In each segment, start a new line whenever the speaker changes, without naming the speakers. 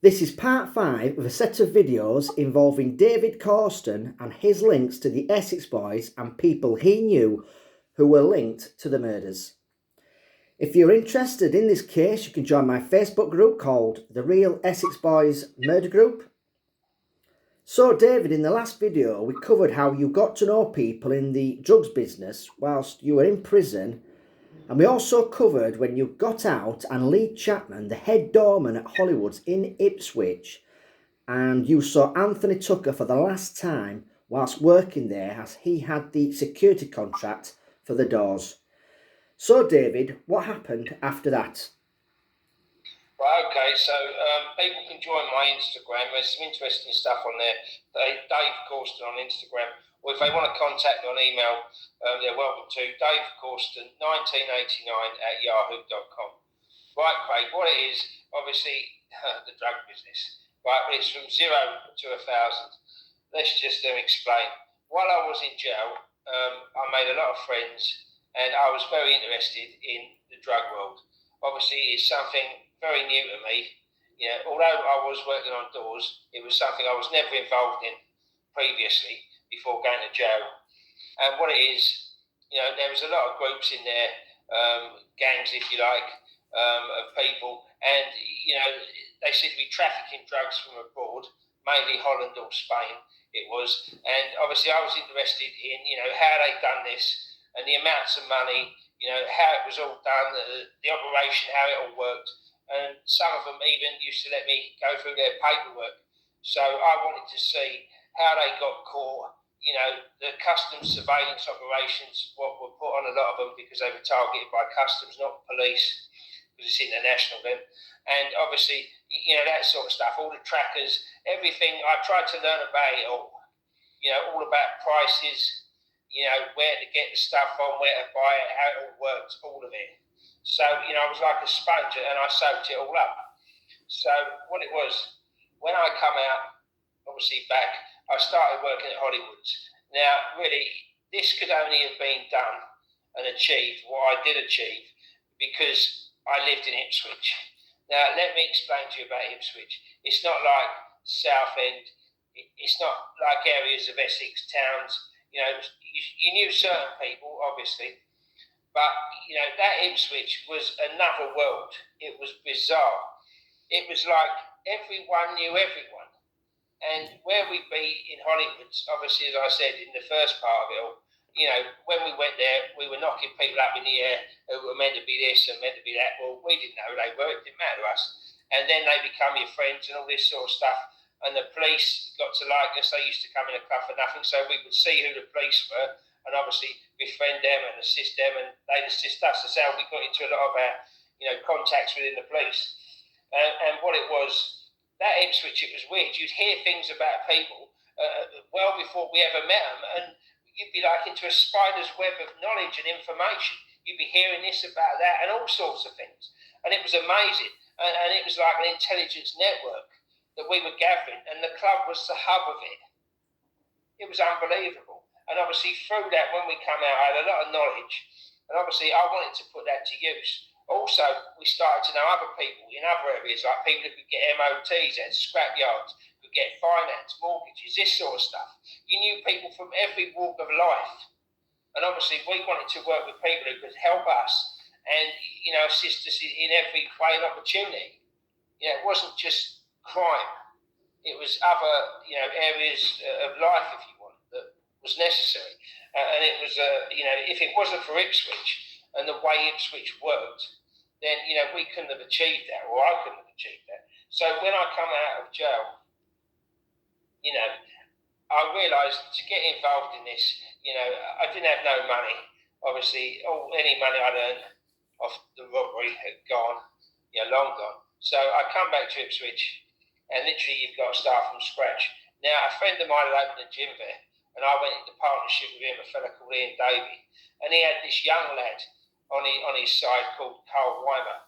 This is part 5 of a set of videos involving David Cawston and his links to the Essex Boys and people he knew who were linked to the murders. If you're interested in this case, you can join my Facebook group called The Real Essex Boys Murder Group. So David, in the last video we covered how you got to know people in the drugs business whilst you were in prison, and we also covered when you got out and Lee Chapman, the head doorman at Hollywood's in Ipswich, and you saw Anthony Tucker for the last time whilst working there as he had the security contract for the doors. So David, what happened after that?
Right, okay, so people can join my Instagram. There's some interesting stuff on there. Dave Cawston on Instagram. Or if they want to contact me on email, they're welcome to. Dave Cawston 1989 at yahoo.com. Right, Craig, what it is, obviously, the drug business. Right, it's from 0 to 1,000. Let's just explain. While I was in jail, I made a lot of friends and I was very interested in the drug world. Obviously, it's something very new to me. Although I was working on doors, it was something I was never involved in previously before going to jail. And what it is, there was a lot of groups in there, gangs, if you like, of people, and they seemed to be trafficking drugs from abroad, mainly Holland or Spain. It was, and obviously I was interested in how they'd done this and the amounts of money, how it was all done, the operation, how it all worked. And some of them even used to let me go through their paperwork. So I wanted to see how they got caught, the customs surveillance operations, what were put on a lot of them because they were targeted by customs, not police, because it's international then. And obviously, that sort of stuff, all the trackers, everything. I tried to learn about it all, all about prices, where to get the stuff from, where to buy it, how it all worked, all of it. So, I was like a sponge and I soaked it all up. So what it was, when I come out, obviously back, I started working at Hollywood's. Now, really, this could only have been done and achieved, what I did achieve, because I lived in Ipswich. Now, let me explain to you about Ipswich. It's not like Southend. It's not like areas of Essex towns. You knew certain people, obviously, but that Ipswich was another world. It was bizarre. It was like everyone knew everyone. And where we'd be in Hollywood, obviously, as I said in the first part of it all, when we went there, we were knocking people up in the air who were meant to be this and meant to be that. Well, we didn't know who they were. It didn't matter to us. And then they become your friends and all this sort of stuff. And the police got to like us. They used to come in a club for nothing. So we would see who the police were and obviously befriend them and assist them, and they'd assist us. That's how we got into a lot of our, contacts within the police. And what it was, that Ipswich, it was weird. You'd hear things about people well before we ever met them, and you'd be like into a spider's web of knowledge and information. You'd be hearing this about that and all sorts of things. And it was amazing. And it was like an intelligence network that we were gathering, and the club was the hub of it. It was unbelievable. And obviously through that, when we come out, I had a lot of knowledge. And obviously I wanted to put that to use. Also, we started to know other people in other areas, like people who could get MOTs and scrap yards, could get finance, mortgages, this sort of stuff. You knew people from every walk of life. And obviously we wanted to work with people who could help us and, assist us in every way and opportunity. It wasn't just crime. It was other, areas of life, if you want, that was necessary. And it was, if it wasn't for Ipswich and the way Ipswich worked, then, we couldn't have achieved that, or I couldn't have achieved that. So when I come out of jail, I realised to get involved in this, I didn't have no money. Obviously, any money I'd earned off the robbery had gone, long gone. So I come back to Ipswich, and literally you've got to start from scratch. Now, a friend of mine had opened a gym there, and I went into partnership with him, a fella called Ian Davey, and he had this young lad on his side called Carl Weimer,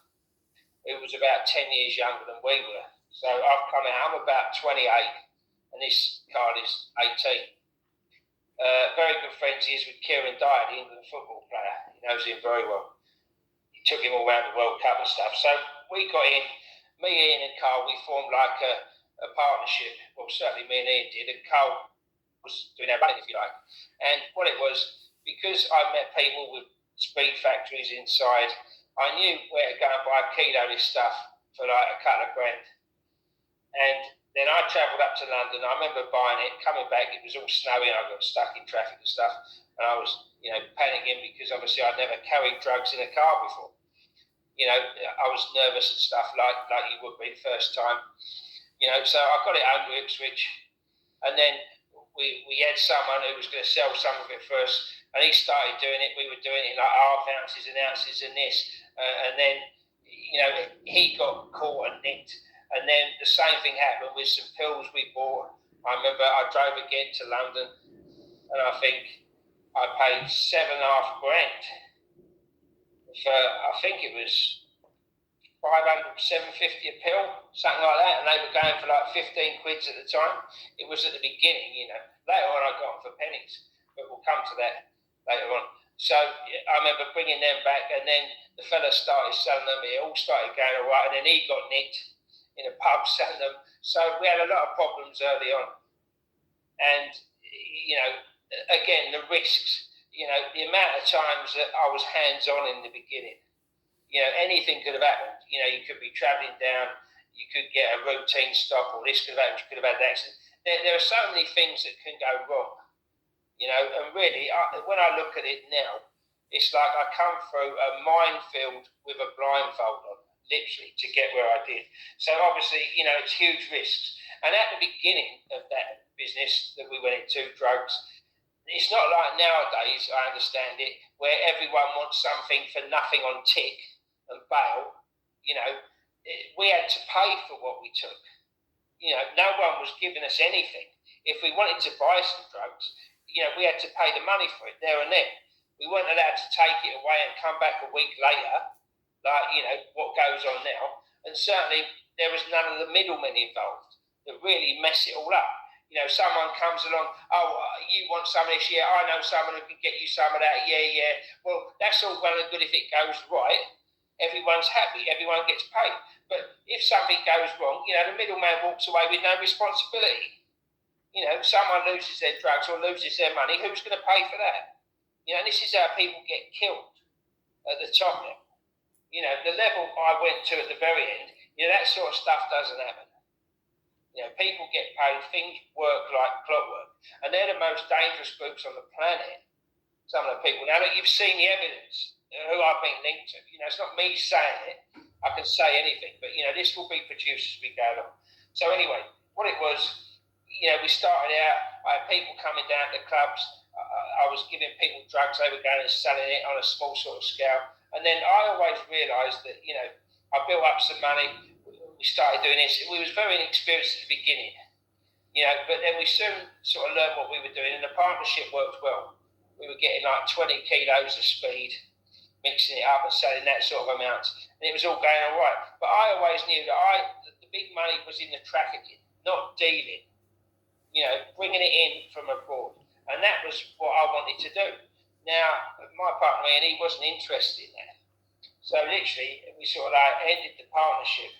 who was about 10 years younger than we were. So I've come out, I'm about 28, and this Carl is 18. Very good friends he is with Kieran Dyer, the England football player. He knows him very well. He took him all around the World Cup and stuff. So we got in, me, Ian and Carl, we formed like a partnership. Well, certainly me and Ian did, and Carl was doing our running, if you like. And what it was, because I met people with speed factories inside, I knew where to go and buy a kilo of this stuff for like a couple of grand. And then I travelled up to London. I remember buying it, coming back, it was all snowy and I got stuck in traffic and stuff. And I was, panicking because obviously I'd never carried drugs in a car before. I was nervous and stuff like you would be the first time. So I got it home to Ipswich, and then we had someone who was going to sell some of it first, and he started doing it. We were doing it in like half ounces and ounces and this, and then he got caught and nicked, and then the same thing happened with some pills we bought. I remember I drove again to London, and I think I paid $7.5 grand for, I think it was 500, 750 a pill, something like that, and they were going for like 15 quids at the time. It was at the beginning, Later on I got them for pennies, but we'll come to that later on. So I remember bringing them back, and then the fella started selling them. It all started going all right, and then he got nicked in a pub selling them. So we had a lot of problems early on. And, again, the risks, the amount of times that I was hands-on in the beginning, anything could have happened. You could be travelling down, you could get a routine stop, or this could have happened, you could have had an accident. There are so many things that can go wrong, and really, when I look at it now, it's like I come through a minefield with a blindfold on, literally, to get where I did. So obviously, it's huge risks. And at the beginning of that business that we went into, drugs, it's not like nowadays, I understand it, where everyone wants something for nothing on tick and bail. We had to pay for what we took. No one was giving us anything. If we wanted to buy some drugs, we had to pay the money for it there and then. We weren't allowed to take it away and come back a week later, like, what goes on now. And certainly there was none of the middlemen involved that really mess it all up. Someone comes along, you want some of this? Yeah, I know someone who can get you some of that. Yeah. Well, that's all well and good if it goes right. Everyone's happy, everyone gets paid. But if something goes wrong, the middleman walks away with no responsibility. Someone loses their drugs or loses their money, who's going to pay for that? And this is how people get killed at the top level. The level I went to at the very end, that sort of stuff doesn't happen. People get paid, things work like clockwork. And they're the most dangerous groups on the planet, some of the people. Now that you've seen the evidence, who I've been linked to, it's not me saying it, I can say anything, but, this will be produced as we go along. So anyway, what it was, we started out, I had people coming down to clubs, I was giving people drugs, they were going and selling it on a small sort of scale. And then I always realised that, I built up some money, we started doing this. We was very inexperienced at the beginning, but then we soon sort of learned what we were doing, and the partnership worked well. We were getting like 20 kilos of speed, mixing it up and selling that sort of amount, and it was all going all right. But I always knew that the big money was in the trafficking, not dealing, bringing it in from abroad. And that was what I wanted to do. Now, my partner, Ian, he wasn't interested in that. So literally, we sort of ended the partnership.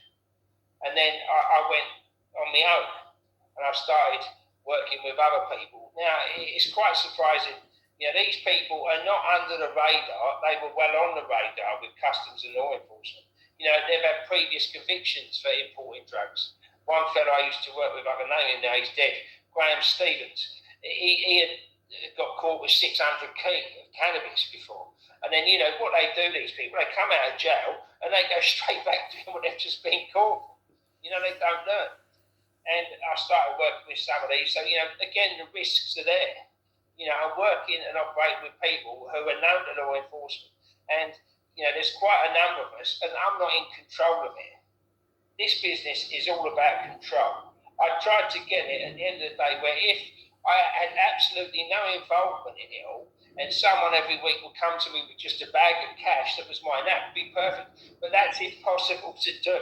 And then I went on my own, and I started working with other people. Now, it's quite surprising. These people are not under the radar. They were well on the radar with customs and law enforcement. They've had previous convictions for importing drugs. One fellow I used to work with, I can name him now, he's dead, Graham Stevens. He had got caught with 600 kg of cannabis before. And then, what they do, these people, they come out of jail and they go straight back to what they've just been caught. They don't learn. And I started working with some of these. So, again, the risks are there. I'm working and operating with people who are known to law enforcement. And, there's quite a number of us, and I'm not in control of it. This business is all about control. I tried to get it at the end of the day where if I had absolutely no involvement in it all, and someone every week would come to me with just a bag of cash that was mine, that would be perfect. But that's impossible to do.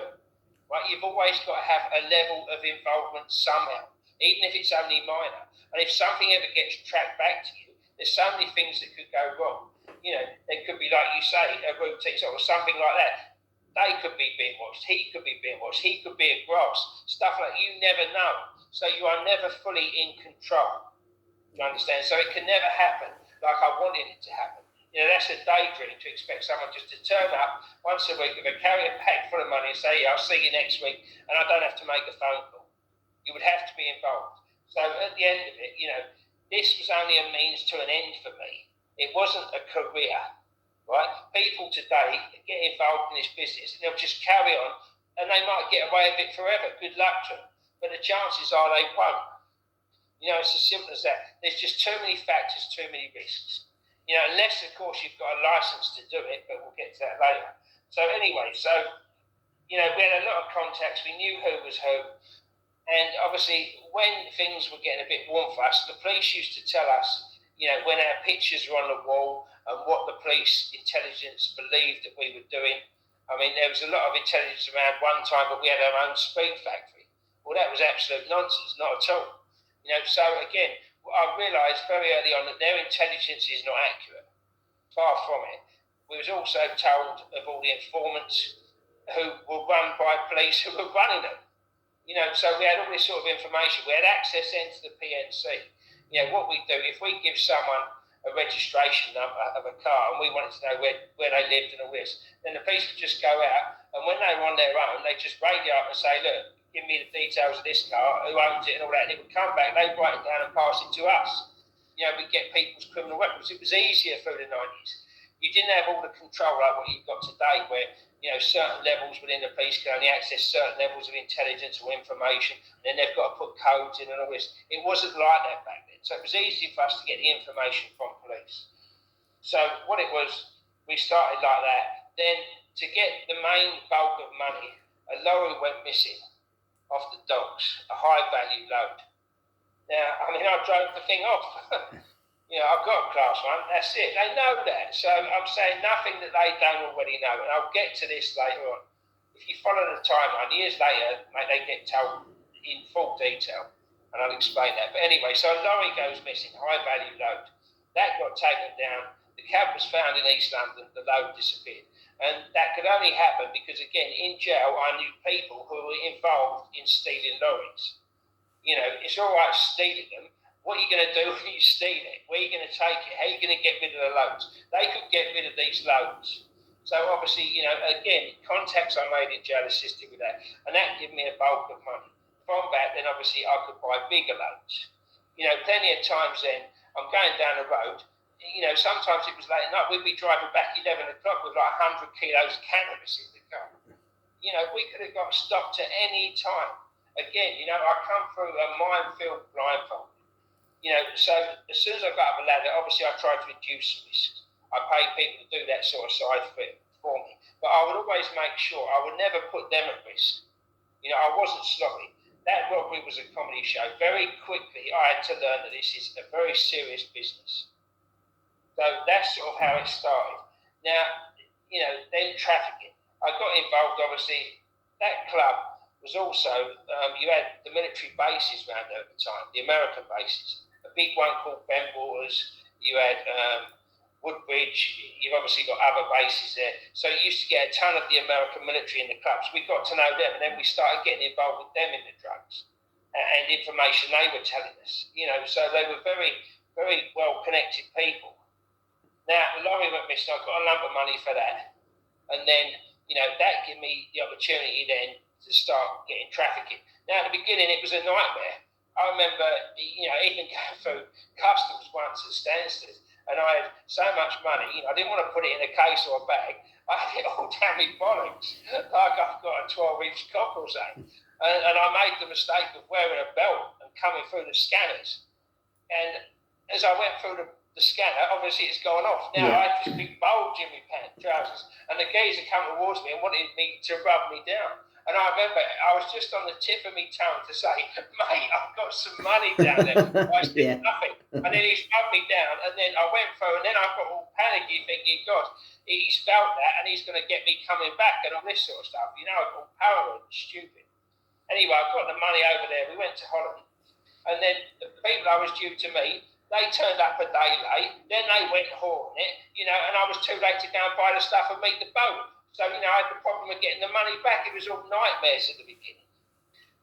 Right? You've always got to have a level of involvement somehow, even if it's only minor. And if something ever gets tracked back to you, there's so many things that could go wrong. There could be, like you say, a routine or something like that. they could be being watched, he could be being watched, he could be at grass, stuff like you never know. So you are never fully in control. Do you understand? So it can never happen like I wanted it to happen. That's a daydream to expect someone just to turn up once a week with a carrier bag full of money and say, yeah, I'll see you next week, and I don't have to make a phone call. You would have to be involved. So at the end of it, this was only a means to an end for me. It wasn't a career, right? People today get involved in this business and they'll just carry on and they might get away with it forever. Good luck to them. But the chances are they won't. It's as simple as that. There's just too many factors, too many risks. Unless, of course, you've got a license to do it, but we'll get to that later. So anyway, we had a lot of contacts. We knew who was who. And obviously, when things were getting a bit warm for us, the police used to tell us, when our pictures were on the wall and what the police intelligence believed that we were doing. I mean, there was a lot of intelligence around one time, but we had our own speed factory. Well, that was absolute nonsense, not at all. So again, I realised very early on that their intelligence is not accurate. Far from it. We was also told of all the informants who were run by police who were running them. So we had all this sort of information. We had access into the PNC. What we do, if we give someone a registration number of a car and we wanted to know where they lived and all this, then the police would just go out, and when they were on their own, they just radio up and say, look, give me the details of this car, who owns it and all that, and it would come back, they'd write it down and pass it to us. We'd get people's criminal records. It was easier through the 90s. You didn't have all the control like what you've got today, where certain levels within the police can only access certain levels of intelligence or information, and then they've got to put codes in and all this. It wasn't like that back then. So it was easy for us to get the information from police. So what it was, we started like that. Then to get the main bulk of money, a lorry went missing off the docks, a high-value load. Now, I drove the thing off. I've got a class one, that's it. They know that. So I'm saying nothing that they don't already know. And I'll get to this later on. If you follow the timeline, years later, they get told in full detail. And I'll explain that. But anyway, so a lorry goes missing, high-value load. That got taken down. The cab was found in East London. The load disappeared. And that could only happen because, again, in jail, I knew people who were involved in stealing lorries. It's all right stealing them. What are you going to do when you steal it? Where are you going to take it? How are you going to get rid of the loads? They could get rid of these loads. So obviously, again, contacts I made in jail assisted with that. And that gave me a bulk of money. From that, then obviously I could buy bigger loads. Plenty of times then, I'm going down the road. Sometimes it was late at night. We'd be driving back 11 o'clock with like 100 kilos of cannabis in the car. We could have got stopped at any time. Again, I come through a minefield blindfold. So as soon as I got up the ladder, obviously I tried to reduce risks. I paid people to do that sort of side for me. But I would always make sure I would never put them at risk. I wasn't sloppy. That robbery was a comedy show. Very quickly, I had to learn that this is a very serious business. So that's sort of how it started. Now, then trafficking. I got involved, obviously. That club was also, you had the military bases around there at the time, the American bases. A big one called Bentwaters. You had Woodbridge. You've obviously got other bases there. So you used to get a ton of the American military in the clubs. We got to know them, and then we started getting involved with them in the drugs and information they were telling us. So they were very, very well-connected people. Now, the lorry went missing. I got a lump of money for that. And then, that gave me the opportunity then to start getting trafficking. Now, at the beginning, it was a nightmare. I remember, even going through customs once at Stansted, and I had so much money, I didn't want to put it in a case or a bag. I had it all down my bollocks, like I've got a 12-inch cock or something. And I made the mistake of wearing a belt and coming through the scanners. And as I went through the scanner, obviously it's gone off. Now I had this big bulge in my trousers, and the geezer come towards me and wanted me to rub me down. And I remember I was just on the tip of my tongue to say, mate, I've got some money down there. I said nothing. And then he's rubbed me down, and then I went through, and then I got all panicky thinking, God, he's felt that, and he's going to get me coming back and all this sort of stuff. I got all paranoid and stupid. Anyway, I got the money over there. We went to Holland. And then the people I was due to meet, they turned up a day late. Then they went hauling it, and I was too late to go and buy the stuff and meet the boat. So, I had the problem of getting the money back. It was all nightmares at the beginning.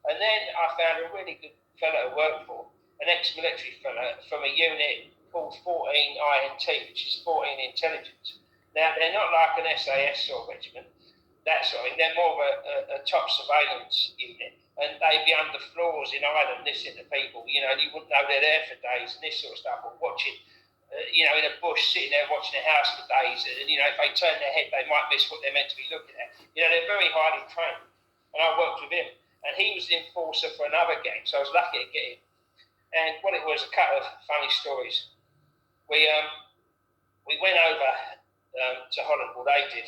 And then I found a really good fella to work for, an ex-military fella from a unit called 14 INT, which is 14 Intelligence. Now, they're not like an SAS or regiment, that sort of thing. They're more of a top surveillance unit. And they'd be under floors in Ireland listening to people, and you wouldn't know they're there for days and this sort of stuff, or watching, in a bush, sitting there watching a house for days. And, if they turn their head, they might miss what they're meant to be looking at. They're very highly trained. And I worked with him. And he was the enforcer for another gang, so I was lucky to get him. And what it was, a couple of funny stories. We went over to Holland, well, they did,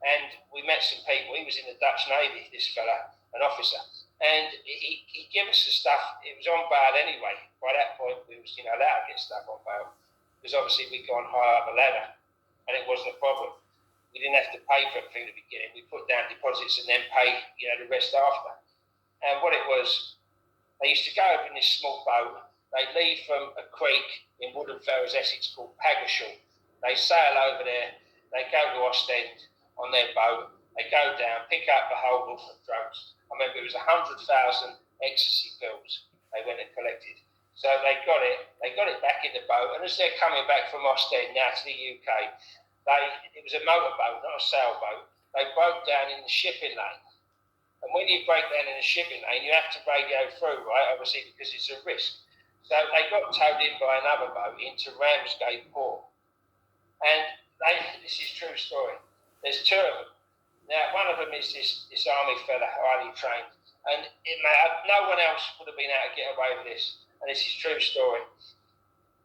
and we met some people. He was in the Dutch Navy, this fella, an officer. And he gave us the stuff. It was on bail anyway. By that point, we was allowed to get stuff on bail, because obviously we'd gone high up the ladder, and it wasn't a problem. We didn't have to pay for everything at the beginning. We put down deposits and then pay, the rest after. And what it was, they used to go over in this small boat. They'd leave from a creek in Woodham Ferrers, Essex, called Pagashall. They sail over there. They go to Ostend on their boat. They go down, pick up a whole lot of drugs. I remember it was 100,000 ecstasy pills they went and collected. So they got it back in the boat. And as they're coming back from Ostend now to the UK, it was a motorboat, not a sailboat. They broke down in the shipping lane. And when you break down in a shipping lane, you have to radio through, right? Obviously, because it's a risk. So they got towed in by another boat into Ramsgate Port. And this is a true story. There's two of them. Now, one of them is this army fella, highly trained. And no one else would have been able to get away with this. And this is a true story.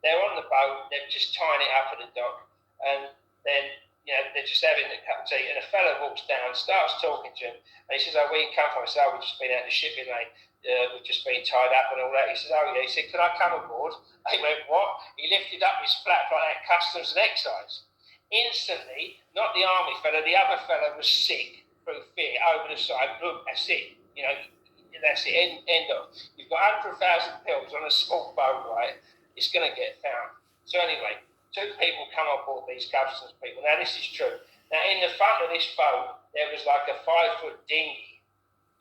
They're on the boat, they're just tying it up at the dock. And then, they're just having a cup of tea. And a fella walks down, starts talking to him. And he says, where you come from? I said, we've just been out the shipping lane. We've just been tied up and all that. He says, yeah. He said, can I come aboard? They went, what? He lifted up his flap like that, customs and excise. Instantly, not the army fella, the other fella was sick through fear over the side. Look, that's it. That's it. End of. You've got 100,000 pills on a small boat, right? It's going to get found. So anyway, two people come on board, these customs people. Now, this is true. Now, in the front of this boat, there was like a 5-foot dinghy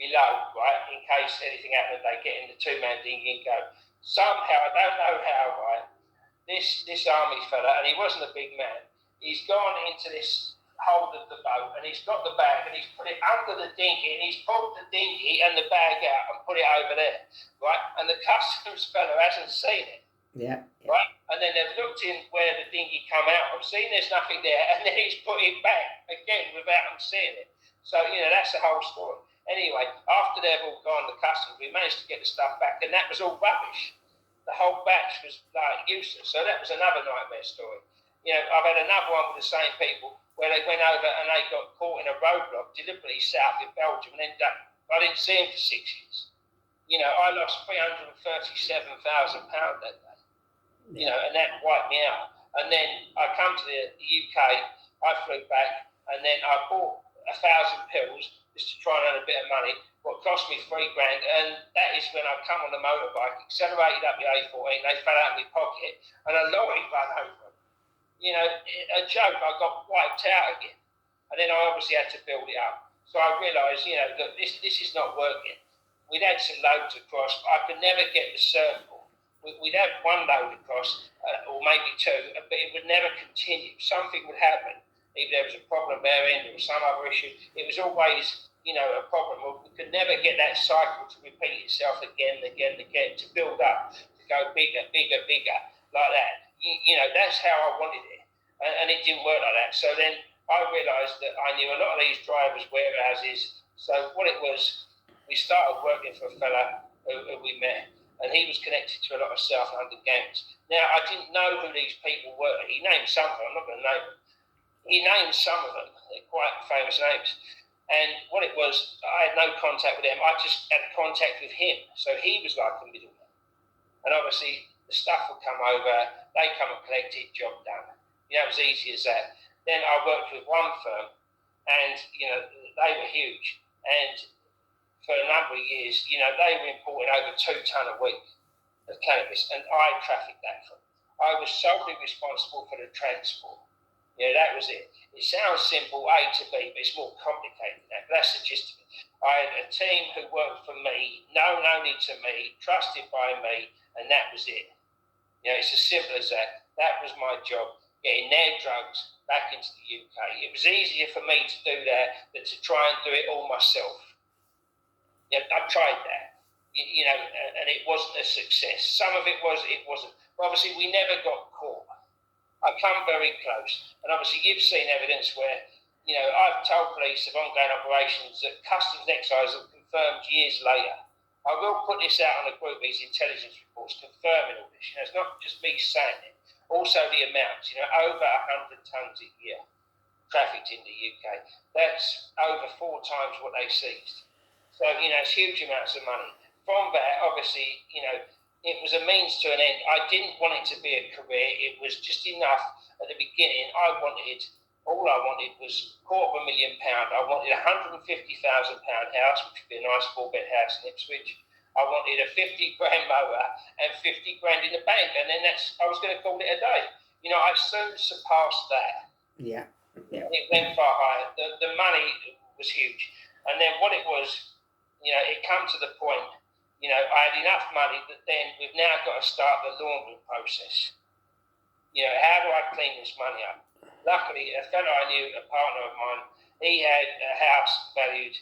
below, right? In case anything happened, they get in the two-man dinghy and go. Somehow, I don't know how, right? This army fella, and he wasn't a big man, he's gone into this hold of the boat and he's got the bag and he's put it under the dinghy and he's pulled the dinghy and the bag out and put it over there, right? And the customs fella hasn't seen it.
Yeah.
Right? And then they've looked in where the dinghy come out of, seen there's nothing there, and then he's put it back again without them seeing it. So, that's the whole story. Anyway, after they've all gone to customs, we managed to get the stuff back, and that was all rubbish. The whole batch was useless. So that was another nightmare story. I've had another one with the same people where they went over and they got caught in a roadblock deliberately south in Belgium and ended up, I didn't see him for 6 years. I lost £337,000 that day. And that wiped me out. And then I come to the UK, I flew back, and then I bought 1,000 pills just to try and earn a bit of money. What cost me $3,000, and that is when I come on the motorbike, accelerated up the A14, they fell out of my pocket, and a lorry ran over them. A joke, I got wiped out again. And then I obviously had to build it up. So I realised, that this is not working. We'd had some loads across, but I could never get the circle. We'd have one load across, or maybe two, but it would never continue. Something would happen. Either there was a problem there end or some other issue. It was always, a problem. We could never get that cycle to repeat itself again and again and again, to build up, to go bigger, bigger, bigger, like that. That's how I wanted it. And it didn't work like that. So then I realised that I knew a lot of these drivers' warehouses. So what it was, we started working for a fella who we met, and he was connected to a lot of South London gangs. Now, I didn't know who these people were. He named some of them, I'm not going to name them. He named some of them, they're quite famous names. And what it was, I had no contact with them, I just had contact with him. So he was like a middleman. And obviously, the stuff would come over, they come and collect it, job done. It was easy as that. Then I worked with one firm, and, they were huge. And for a number of years, they were importing over 2 tonne a week of cannabis, and I trafficked that for them. I was solely responsible for the transport. That was it. It sounds simple, A to B, but it's more complicated than that. But that's the gist of it. I had a team who worked for me, known only to me, trusted by me, and that was it. It's as simple as that. That was my job, getting their drugs back into the UK. It was easier for me to do that than to try and do it all myself. I tried that, and it wasn't a success. Some of it was, it wasn't. But obviously, we never got caught. I come very close, and obviously you've seen evidence where, I've told police of ongoing operations that Customs and Excise have confirmed years later. I will put this out on a group of these intelligence reports confirming all this. It's not just me saying it. Also the amounts, over 100 tonnes a year trafficked in the UK. That's over 4 times what they seized. So, it's huge amounts of money. From that, obviously, it was a means to an end. I didn't want it to be a career. It was just enough at the beginning. All I wanted was £250,000. I wanted a £150,000 house, which would be a nice 4-bed house in Ipswich. I wanted a 50 grand mower and 50 grand in the bank. And then I was going to call it a day. I soon surpassed that.
Yeah.
It went far higher. The money was huge. And then what it was, it come to the point, I had enough money that then we've now got to start the laundering process. How do I clean this money up? Luckily, a fellow I knew, a partner of mine, he had a house valued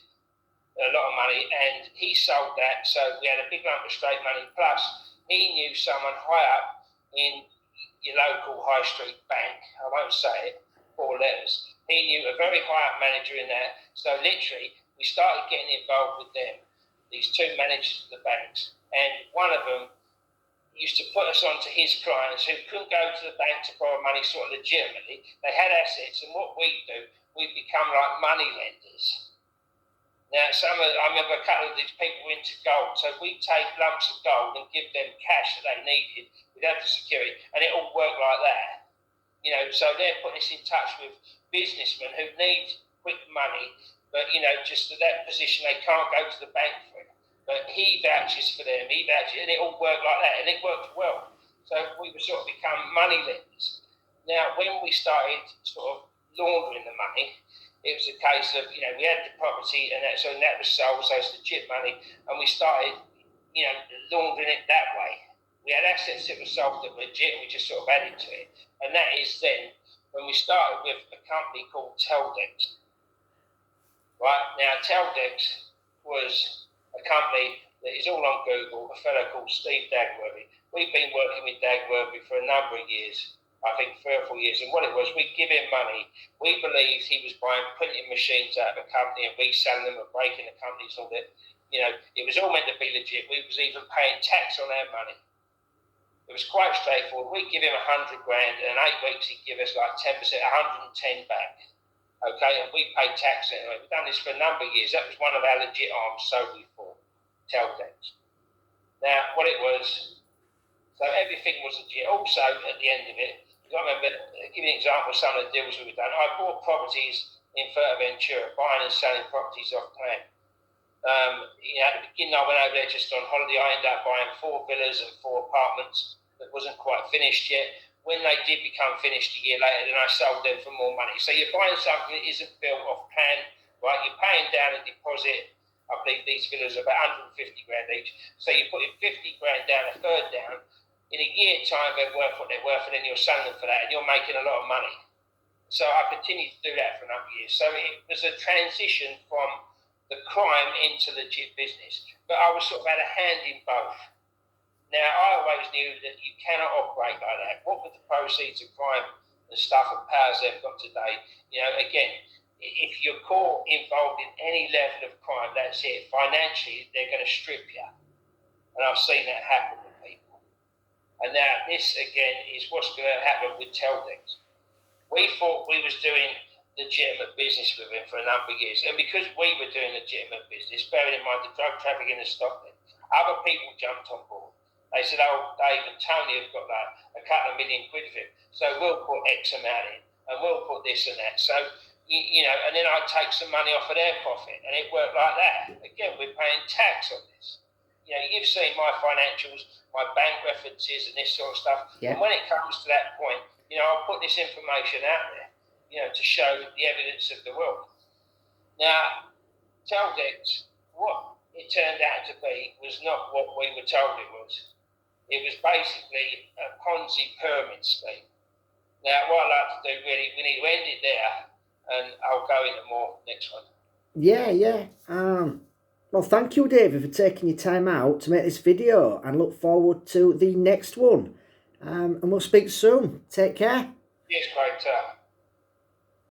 a lot of money and he sold that. So we had a big lump of straight money. Plus, he knew someone high up in your local high street bank. I won't say it, 4 letters. He knew a very high up manager in there. So literally, we started getting involved with them. These 2 managers of the banks, and one of them used to put us on to his clients who couldn't go to the bank to borrow money sort of legitimately. They had assets, and what we do, we become like money lenders. Now, I remember a couple of these people were into gold, so we take lumps of gold and give them cash that they needed without the security, and it all worked like that. So they're putting us in touch with businessmen who need quick money, but, just at that position, they can't go to the bank for it. But he vouches for them, and it all worked like that, and it worked well. So we would sort of become money lenders. Now, when we started sort of laundering the money, it was a case of, we had the property, and that was sold, so it's legit money, and we started, laundering it that way. We had assets that were sold that were legit, and we just sort of added to it. And that is then when we started with a company called Teldex. Right, now Teldex was a company that is all on Google, a fellow called Steve Dagworthy. We've been working with Dagworthy for a number of years, I think 3 or 4 years, and what it was, we'd give him money. We believed he was buying printing machines out of a company and reselling them and breaking the companies and all that. It was all meant to be legit. We was even paying tax on our money. It was quite straightforward. We'd give him 100 grand, and in 8 weeks he'd give us like 10%, 110 back. Okay, and we paid tax anyway. We've done this for a number of years. That was one of our legit arms solely for Teldex. Now, what it was, so everything was legit. Also, at the end of it, I remember, give you an example of some of the deals we've done. I bought properties in Fuerteventura, buying and selling properties off plan. At the beginning, I went over there just on holiday. I ended up buying 4 villas and 4 apartments that wasn't quite finished yet. When they did become finished a year later, then I sold them for more money. So you're buying something that isn't built off plan, right? You're paying down a deposit. I believe these villas are about 150 grand each. So you're putting 50 grand down, a third down. In a year's time, they're worth what they're worth, and then you're selling them for that, and you're making a lot of money. So I continued to do that for a number of years. So it was a transition from the crime into legit business. But I was sort of had a hand in both. Now, I always knew that you cannot operate like that. What with the proceeds of crime and stuff and powers they've got today, again, if you're caught involved in any level of crime, that's it. Financially, they're going to strip you. And I've seen that happen with people. And now this, again, is what's going to happen with Teldex. We thought we was doing legitimate business with him for a number of years. And because we were doing legitimate business, bearing in mind the drug trafficking has stopped it, other people jumped on board. They said, Dave and Tony have got like a couple of million quid for it, so we'll put X amount in, and we'll put this and that. So, and then I'd take some money off of their profit, and it worked like that. Again, we're paying tax on this. You've seen my financials, my bank references and this sort of stuff. Yeah. And when it comes to that point, I'll put this information out there. to show the evidence of the wealth. Now, Teldex, what it turned out to be was not what we were told it was. It was basically a Ponzi pyramid scheme. Now, what I'd like to do really, we need to end it there, and I'll go into more next one.
Yeah. Well, thank you, David, for taking your time out to make this video, and look forward to the next one. And we'll speak soon. Take care.
Yes, great.